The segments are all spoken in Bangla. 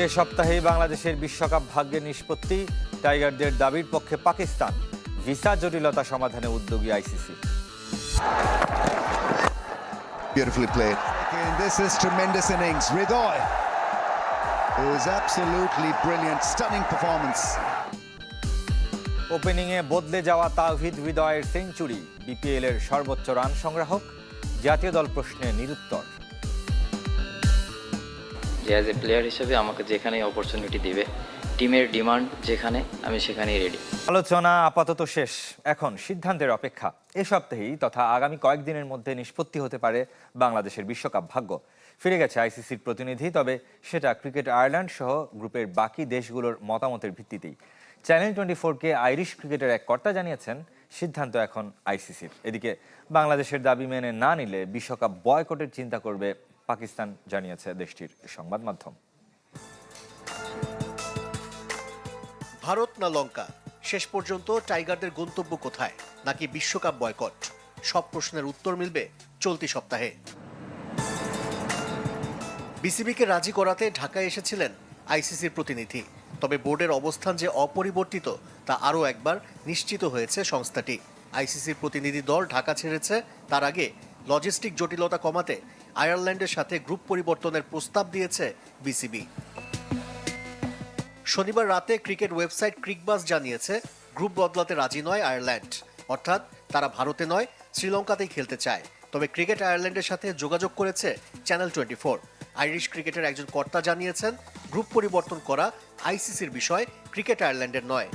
এ সপ্তাহেই বাংলাদেশের বিশ্বকাপ ভাগ্যের নিষ্পত্তি। টাইগারদের দাবির পক্ষে পাকিস্তান। ভিসা জটিলতা সমাধানে উদ্যোগী ICC. Beautifully played. Again, this is tremendous innings. Ridoy, who is absolutely brilliant, stunning performance. ওপেনিংয়ে বদলে যাওয়া তাওহিদ হৃদয়ের সেঞ্চুরি। বিপিএল এর সর্বোচ্চ রান সংগ্রাহক। জাতীয় দল প্রশ্নে নিরুত্তর। যে অ্যাজ এ প্লেয়ার হিসেবে আমাকে যেখানেই অপরচুনিটি দিবে, টিমের ডিমান্ড যেখানে, আমি সেখানেই রেডি। আলোচনা আপাতত শেষ, এখন সিদ্ধান্তের অপেক্ষা। এ সপ্তাহেই তথা আগামী কয়েকদিনের মধ্যে নিষ্পত্তি হতে পারে বাংলাদেশের বিশ্বকাপ ভাগ্য। ফিরে গেছে আইসিসির প্রতিনিধি, তবে সেটা ক্রিকেট আয়ারল্যান্ড সহ গ্রুপের বাকি দেশগুলোর মতামতের ভিত্তিতেই। চ্যানেল 24-কে আইরিশ ক্রিকেটের এক কর্তা জানিয়েছেন, সিদ্ধান্ত এখন আইসিসির। এদিকে বাংলাদেশের দাবি মেনে না নিলে বিশ্বকাপ বয়কটের চিন্তা করবে পাকিস্তান, জানিয়েছে দেশটির সংবাদ মাধ্যম। ভারত না লঙ্কা, শেষ পর্যন্ত টাইগারদের গন্তব্য কোথায়? নাকি বিশ্বকাপ বয়কট? সব প্রশ্নের উত্তর মিলবে চলতি সপ্তাহে। বিসিবিকে রাজি করাতে ঢাকায় এসেছিলেন আইসিসির প্রতিনিধি, তবে বোর্ডের অবস্থান যে অপরিবর্তিত তা আরও একবার নিশ্চিত হয়েছে সংস্থাটি। আইসিসির প্রতিনিধি দল ঢাকা ছেড়েছে, তার আগে লজিস্টিক জটিলতা কমাতে আয়ারল্যান্ডের সাথে গ্রুপ পরিবর্তনের প্রস্তাব দিয়েছে বিসিবি। শনিবার রাতে ক্রিকেট ওয়েবসাইট ক্রিকবাজ জানিয়েছে, গ্রুপ বদলাতে রাজি নয় আয়ারল্যান্ড, অর্থাৎ তারা ভারতে নয় শ্রীলঙ্কাতেই খেলতে চায়। তবে ক্রিকেট আয়ারল্যান্ডের সাথে যোগাযোগ করেছে চ্যানেল 24। আইরিশ ক্রিকেটের একজন কর্তা জানিয়েছেন, গ্রুপ পরিবর্তন করা আইসিসির বিষয়, ক্রিকেট আয়ারল্যান্ডের নয়।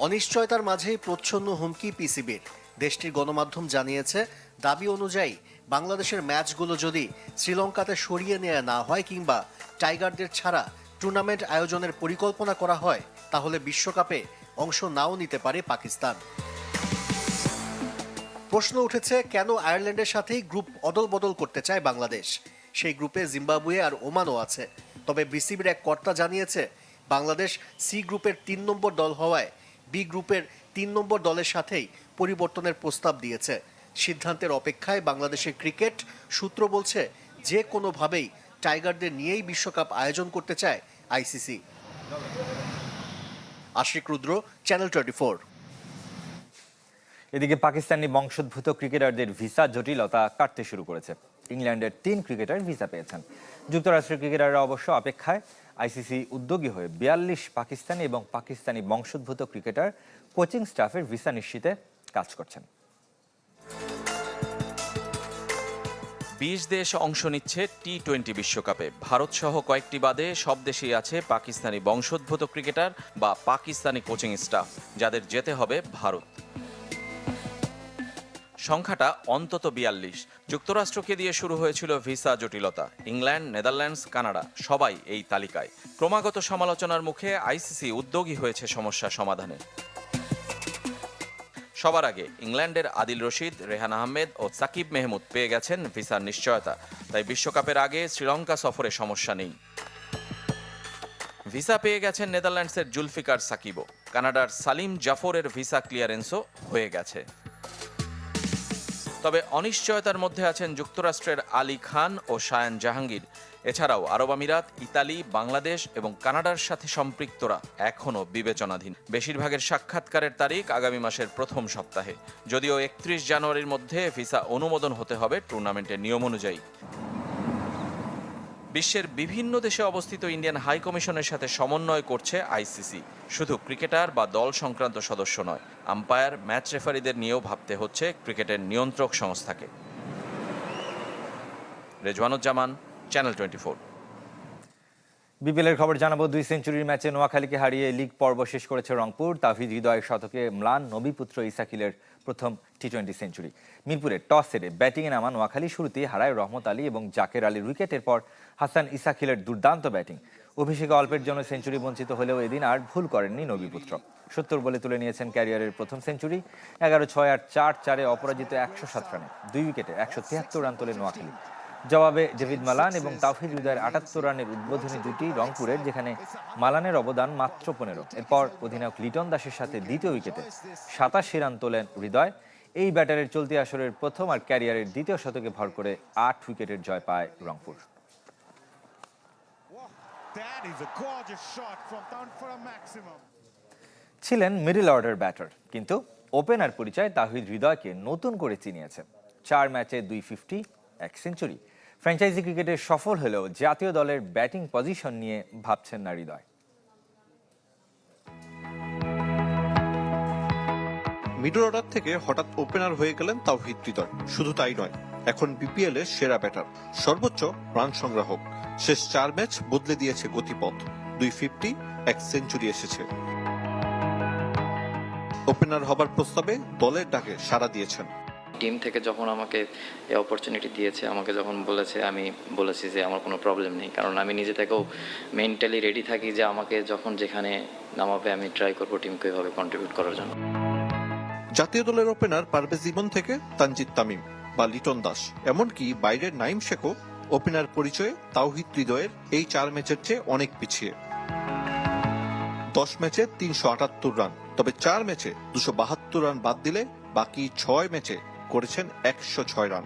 অনিশ্চয়তার মাঝেই প্রচ্ছন্ন হুমকি পিসিবির। দেশটির গণমাধ্যম জানিয়েছে, দাবি অনুযায়ী বাংলাদেশের ম্যাচগুলো যদি শ্রীলঙ্কাতে সরিয়ে নেওয়া না হয় কিংবা টাইগারদের ছাড়া টুর্নামেন্ট আয়োজনের পরিকল্পনা করা হয়, তাহলে বিশ্বকাপে অংশ নাও নিতে পারে পাকিস্তান। প্রশ্ন উঠেছে, কেন আয়ারল্যান্ডের সাথেই গ্রুপ অদল বদল করতে চায় বাংলাদেশ? সেই গ্রুপে জিম্বাবুয়ে আর ওমানও আছে। তবে বিসিবির এক কর্তা জানিয়েছে, বাংলাদেশ সি গ্রুপের 3 নম্বর দল হওয়ায় বি গ্রুপের 3 নম্বর দলের সাথেই পরিবর্তনের প্রস্তাব দিয়েছে। সিদ্ধান্তের অপেক্ষায় বাংলাদেশের ক্রিকেট সূত্র বলছে, যে কোনোভাবেই টাইগারদের নিয়েই বিশ্বকাপ আয়োজন করতে চায় আইসিসি। আশিক রুদ্র, চ্যানেল 24। এদিকে পাকিস্তানি বংশোদ্ভূত ক্রিকেটারদের ভিসা জটিলতা কাটতে শুরু করেছে। ইংল্যান্ডের 3 ক্রিকেটার ভিসা পেয়েছেন। যুক্তরাষ্ট্রের ক্রিকেটাররা অবশ্য অপেক্ষায়। আইসিসি উদ্যোগী হয়ে 42 পাকিস্তানি এবং পাকিস্তানি বংশোদ্ভূত ক্রিকেটার কোচিং স্টাফের ভিসা নিশ্চিতে কাজ করছেন। 20 দেশ অংশ নিচ্ছে টি-20 বিশ্বকাপে। ভারত সহ কয়েকটি বাদে সব দেশেই আছে পাকিস্তানি বংশোদ্ভূত ক্রিকেটার বা পাকিস্তানি কোচিং স্টাফ, যাদের যেতে হবে ভারত। সংখ্যাটা অন্তত 42। যুক্তরাষ্ট্রকে দিয়ে শুরু হয়েছিল ভিসা জটিলতা। ইংল্যান্ড, নেদারল্যান্ডস, কানাডা সবাই এই তালিকায়। ক্রমাগত সমালোচনার মুখে আইসিসি উদ্যোগী হয়েছে সমস্যা সমাধানে। সবার আগে ইংল্যান্ডের আদিল রশিদ, রেহান আহমেদ ও সাকিব মেহমুদ পেয়ে গেছেন ভিসার নিশ্চয়তা, তাই বিশ্বকাপের আগে শ্রীলঙ্কা সফরে সমস্যা নেই। ভিসা পেয়ে গেছেন নেদারল্যান্ডসের জুলফিকার সাকিবও। কানাডার সালিম জাফরের ভিসা ক্লিয়ারেন্সও হয়ে গেছে। তবে অনিশ্চয়তার মধ্যে আছেন যুক্তরাষ্ট্রের আলী খান ও শায়ান জাহাঙ্গীর। এছাড়াও আরব আমিরাত, ইতালি, বাংলাদেশ এবং কানাডার সাথে সম্পৃক্তরা এখনও বিবেচনাধীন। বেশিরভাগের সাক্ষাৎকারের তারিখ আগামী মাসের প্রথম সপ্তাহে, যদিও 31 জানুয়ারির মধ্যে ভিসা অনুমোদন হতে হবে টুর্নামেন্টের নিয়ম অনুযায়ী। বিশ্বের বিভিন্ন দেশে অবস্থিত ইন্ডিয়ান হাই কমিশনের সাথে সমন্বয় করছে আইসিসি। শুধু ক্রিকেটার বা দল সংক্রান্ত সদস্য নয়, আম্পায়ার, ম্যাচ রেফারিদের নিয়েও ভাবতে হচ্ছে ক্রিকেটের নিয়ন্ত্রক সংস্থাকে। রেজওয়ানুজ্জামান, চ্যানেল 24। বিপিএলের খবর জানাবো। 2 সেঞ্চুরির ম্যাচে নোয়াখালীকে হারিয়ে লিগ পর্ব শেষ করেছে রংপুর। তাওহিদ হৃদয়ের শতকে ম্লান নবীপুত্র ইসাকিলের প্রথম টি-20 সেঞ্চুরি। মিরপুরে টস হেরে ব্যাটিংয়ে নামা নোয়াখালী শুরুতেই হারায় রহমত আলী এবং জাকের আলীর উইকেটের পর হাসান ইসাকিলের দুর্দান্ত ব্যাটিং। অভিষেকে অল্পের জন্য সেঞ্চুরি বঞ্চিত হলেও এদিন আর ভুল করেননি নবীপুত্র। 70 বলে তুলে নিয়েছেন ক্যারিয়ারের প্রথম সেঞ্চুরি। 11-6 আর 4-4-এ অপরাজিত 107 রানে 2 উইকেটে 173 রান তোলে নোয়াখালী। জবাবে ডেভিড মালান এবং তাওহিদ হৃদয়ের 78 রানের উদ্বোধনী জুটি রংপুরের, যেখানে মালানের অবদান মাত্র 15। এরপর অধিনায়ক লিটন দাসের সাথে দ্বিতীয় উইকেটে 87 রান তোলেন হৃদয়। এই ব্যাটারের চলতি আসরের প্রথম আর ক্যারিয়ারের দ্বিতীয় শতকে ভর করে 8 উইকেটের জয় পায় Rangpur. That is a gorgeous shot from down for a maximum. ছিলেন মিডল অর্ডার ব্যাটার, কিন্তু ওপেনার পরিচয় তাহিদ হৃদয়কে নতুন করে চিনিয়েছে। 4 ম্যাচে 250, 1 সেঞ্চুরি। ফ্র্যাঞ্চাইজি ক্রিকেটে সফল হলেও জাতীয় দলের ব্যাটিং পজিশন নিয়ে ভাবছেন না হৃদয়। মিডল অর্ডার থেকে হঠাৎ ওপেনার হয়ে গেলেন তাওহিদ হৃদয়। শুধু তাই নয়, এখন বিপিএল এর সেরা ব্যাটার, সর্বোচ্চ রান সংগ্রাহক। শেষ 4 ম্যাচ বদলে দিয়েছে গতিপথ। 250, 1 সেঞ্চুরি এসেছে। ওপেনার হবার প্রস্তাবে দলের ডাকে সাড়া দিয়েছেন। টিম থেকে যখন আমাকে এই অপরচুনিটি দিয়েছে, আমাকে যখন বলেছে, আমি বলেছি যে আমার কোনো প্রবলেম নেই, কারণ আমি নিজে থেকেও মেন্টালি রেডি থাকি যে আমাকে যখন যেখানে নামাবে আমি ট্রাই করবো টিমকে এভাবে কন্ট্রিবিউট করার জন্য। জাতীয় দলের ওপেনার পারভেজ ইমন থেকে তানজিদ তামিম বা লিটন দাস, এমনকি বাইরের নাইম শেখও ওপেনার পরিচয়ে তাওহিদ হৃদয়ের এই 4 ম্যাচের চেয়ে অনেক পিছিয়ে। 10 ম্যাচে 378 রান, তবে 4 ম্যাচে 272 রান বাদ দিলে বাকি 6 ম্যাচে করেছেন 106 রান।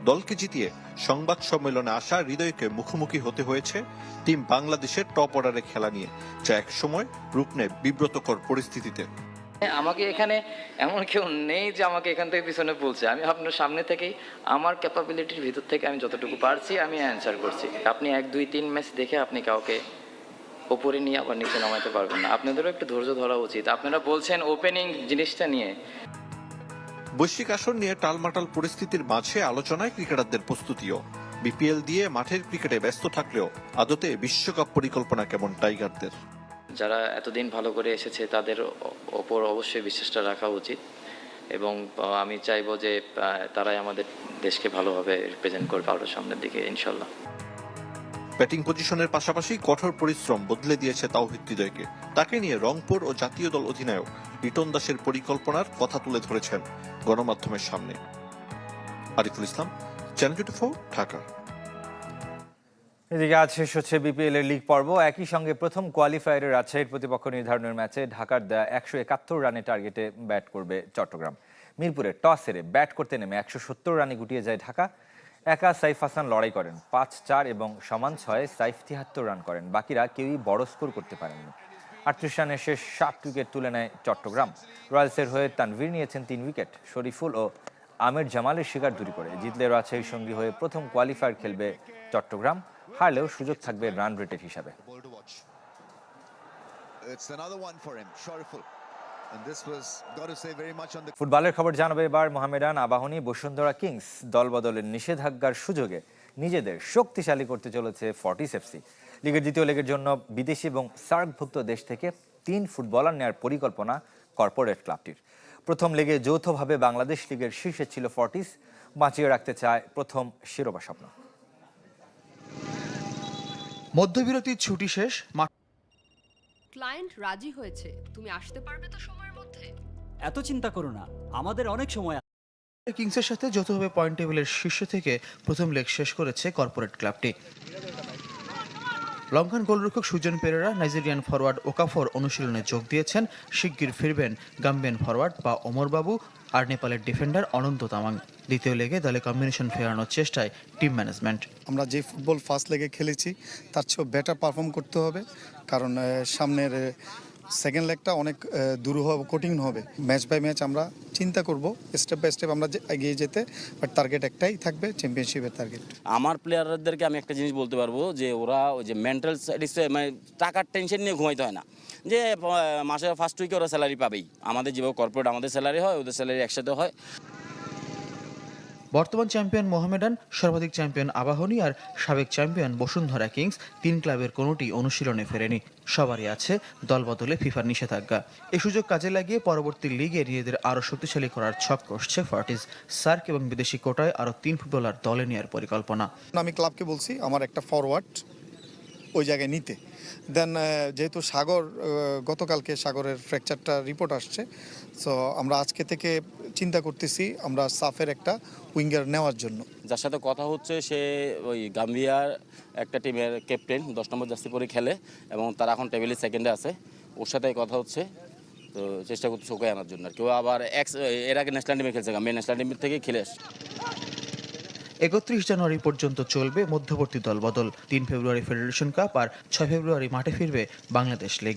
দলকে জিতিয়ে সংবাদ সম্মেলনে আসা হৃদয়কে মুখোমুখি হতে হয়েছে টিম বাংলাদেশের টপ অর্ডারে খেলা নিয়ে, যা একসময় রূপ নেয় বিব্রতকর পরিস্থিতিতে। আমাকে এখানে এমন কেউ নেই যে আমাকে এখান থেকে পিছনে বলছে। আমি আপনার সামনে থেকেই আমার ক্যাপাবিলিটির ভিতর থেকে আমি যতটুকু পারছি আমি অ্যান্সার করছি। আপনি 1, 2, 3 ম্যাচ দেখে আপনি কাউকে ওপরে নিয়ে আবার নিচে নামাতে পারবেন না। আপনাদেরও একটু ধৈর্য ধরা উচিত। আপনারা বলছেন ওপেনিং জিনিসটা নিয়ে। বৈশ্বিক আসর নিয়ে টালমাটাল পরিস্থিতির মাঝে আলোচনায় ক্রিকেটারদের প্রস্তুতিও। বিপিএল দিয়ে মাঠের ক্রিকেটে ব্যস্ত থাকলেও আদতে বিশ্বকাপ পরিকল্পনা কেমন টাইগারদের? যারা এতদিন ভালো করে এসেছে তাদের ওপর অবশ্যই বিশ্বাসটা রাখা উচিত, এবং আমি চাইবো যে তারাই আমাদের দেশকে ভালোভাবে রিপ্রেজেন্ট করবে আরও সামনের দিকে ইনশাল্লাহ। ব্যাটিং পজিশনের পাশাপাশি কঠোর পরিশ্রম বদলে দিয়েছে তাওহিদ হৃদয়কে। তাকে নিয়ে রংপুর ও জাতীয় দল অধিনায়ক লিটন দাসের পরিকল্পনার কথা তুলে ধরেছেন গণমাধ্যমের সামনে। আরিফুল ইসলাম, চ্যানেল 24, ঢাকা। এদিকে আজ শেষ হচ্ছে বিপিএল এর লিগ পর্ব। একই সঙ্গে প্রথম কোয়ালিফায়ারে রাজশাহীর প্রতিপক্ষ নির্ধারণের ম্যাচে ঢাকার দেয়া 171 রানের টার্গেটে ব্যাট করবে চট্টগ্রাম। মিরপুরে টস হেরে ব্যাট করতে নেমে 170 রানে গুটিয়ে যায় ঢাকা। একা সাইফ হাসান লড়াই করেন, 5-4 এবং সমান 6 সাইফ 73 রান করেন। বাকিরা কেউই বড় স্কোর করতে পারেননি। 38 রানে শেষ 7 উইকেট তুলে নেয় চট্টগ্রাম। রয়্যালসের হয়ে তানভীর নিয়েছেন 3 উইকেট। শরীফুল ও আমির জামালের শিকার দূরি করে জিতলে রাজশাহীর সঙ্গী হয়ে প্রথম কোয়ালিফায়ার খেলবে চট্টগ্রাম। হারলেও সুযোগ থাকবে রান রেটের হিসাবে। ফুটবলের খবর জানাবে এবার মোহামেডান, আবাহনী, বসুন্ধরা কিংস দলবদলের নিষেধাজ্ঞার সুযোগে নিজেদের শক্তিশালী করতে চলেছে ফর্টিস এফসি। লিগের দ্বিতীয় লেগের জন্য বিদেশি এবং সার্কভুক্ত দেশ থেকে 3 ফুটবলার নেওয়ার পরিকল্পনা কর্পোরেট ক্লাবটির। প্রথম লেগে যৌথভাবে বাংলাদেশ লিগের শীর্ষে ছিল ফর্টিস, বাঁচিয়ে রাখতে চায় প্রথম শিরোপা স্বপ্ন। মধ্যবিরতির ছুটি শেষ, ক্লায়েন্ট রাজি হয়েছে, তুমি আসতে পারবে তো সময়ের মধ্যে? এত চিন্তা করো না, আমাদের অনেক সময়। কিংসের সাথে যৌথভাবে পয়েন্ট টেবিলের শীর্ষ থেকে প্রথম লেগ শেষ করেছে কর্পোরেট ক্লাবটি। লঙ্কান গোলরক্ষক সুজন পেরেরা, নাইজেরিয়ান ফরওয়ার্ড ওকাফর অনুশীলনে যোগ দিয়েছেন। শিগগির ফিরবেন গাম্বিয়ান ফরওয়ার্ড বা ওমর বাবু আর নেপালের ডিফেন্ডার অনন্ত তামাং। দ্বিতীয় লেগে দলে কম্বিনেশন ফেরানোর চেষ্টায় টিম ম্যানেজমেন্ট। আমরা যে ফুটবল ফার্স্ট লেগে খেলেছি তার চেয়েও বেটার পারফর্ম করতে হবে, কারণ সামনের সেকেন্ড লেগটা অনেক দূর হবে, কঠিন হবে। ম্যাচ বাই ম্যাচ আমরা চিন্তা করব, স্টেপ বাই স্টেপ আমরা এগিয়ে যেতে, বাট টার্গেট একটাই থাকবে, চ্যাম্পিয়নশিপের টার্গেট। আমার প্লেয়ারদেরকে আমি একটা জিনিস বলতে পারবো যে ওরা ওই যে মেন্টাল মানে টাকার টেনশন নিয়ে ঘুমাইতে হয় না, যে মাসের ফার্স্ট উইকে ওরা স্যালারি পাবেই। আমাদের যেভাবে কর্পোরেট আমাদের স্যালারি হয়, ওদের স্যালারি একসাথে হয়। বর্তমান চ্যাম্পিয়ন মোহামেডান, সর্বাধিক চ্যাম্পিয়ন আবাহনী আর সাবেক চ্যাম্পিয়ন বসুন্ধরা কিংস 3 ক্লাবের কোনোটি অনুশীলনে ফেরেনি। সবারই আছে দলবদলে ফিফার নিষেধাজ্ঞা। এই সুযোগ কাজে লাগিয়ে পরবর্তী লিগে নিজেদের আরও শক্তিশালী করার ছক কষছে ফর্টিস। সার্ক এবং বিদেশি কোটায় আরও 3 ফুটবলার দলে নেওয়ার পরিকল্পনা। আমি ক্লাবকে বলছি আমার একটা ফরওয়ার্ড ওই জায়গায় নিতে। দেন যেহেতু সাগর গতকালকে সাগরের ফ্র্যাকচারটা রিপোর্ট আসছে, সো আমরা আজকে থেকে চিন্তা করতেছি আমরা সাফের একটা উইঙ্গার নেওয়ার জন্য। যার সাথে কথা হচ্ছে সে ওই গাম্বিয়ার একটা টিমের ক্যাপ্টেন, 10 নম্বর জার্সি পরে খেলে এবং তারা এখন টেবিলে সেকেন্ডে আছে। ওর সাথে কথা হচ্ছে, তো চেষ্টা করতেছে ওকে আনার জন্য। কেউ আবার এর আগে ন্যাশনাল টিমে খেলছে, গাম্বিয়া ন্যাশনাল টিমের থেকে খেলে আসছে। 31 জানুয়ারি পর্যন্ত চলবে মধ্যবর্তী দলবদল। 3 ফেব্রুয়ারি ফেডারেশন কাপ আর 6 ফেব্রুয়ারি মাঠে ফিরবে বাংলাদেশ লীগ।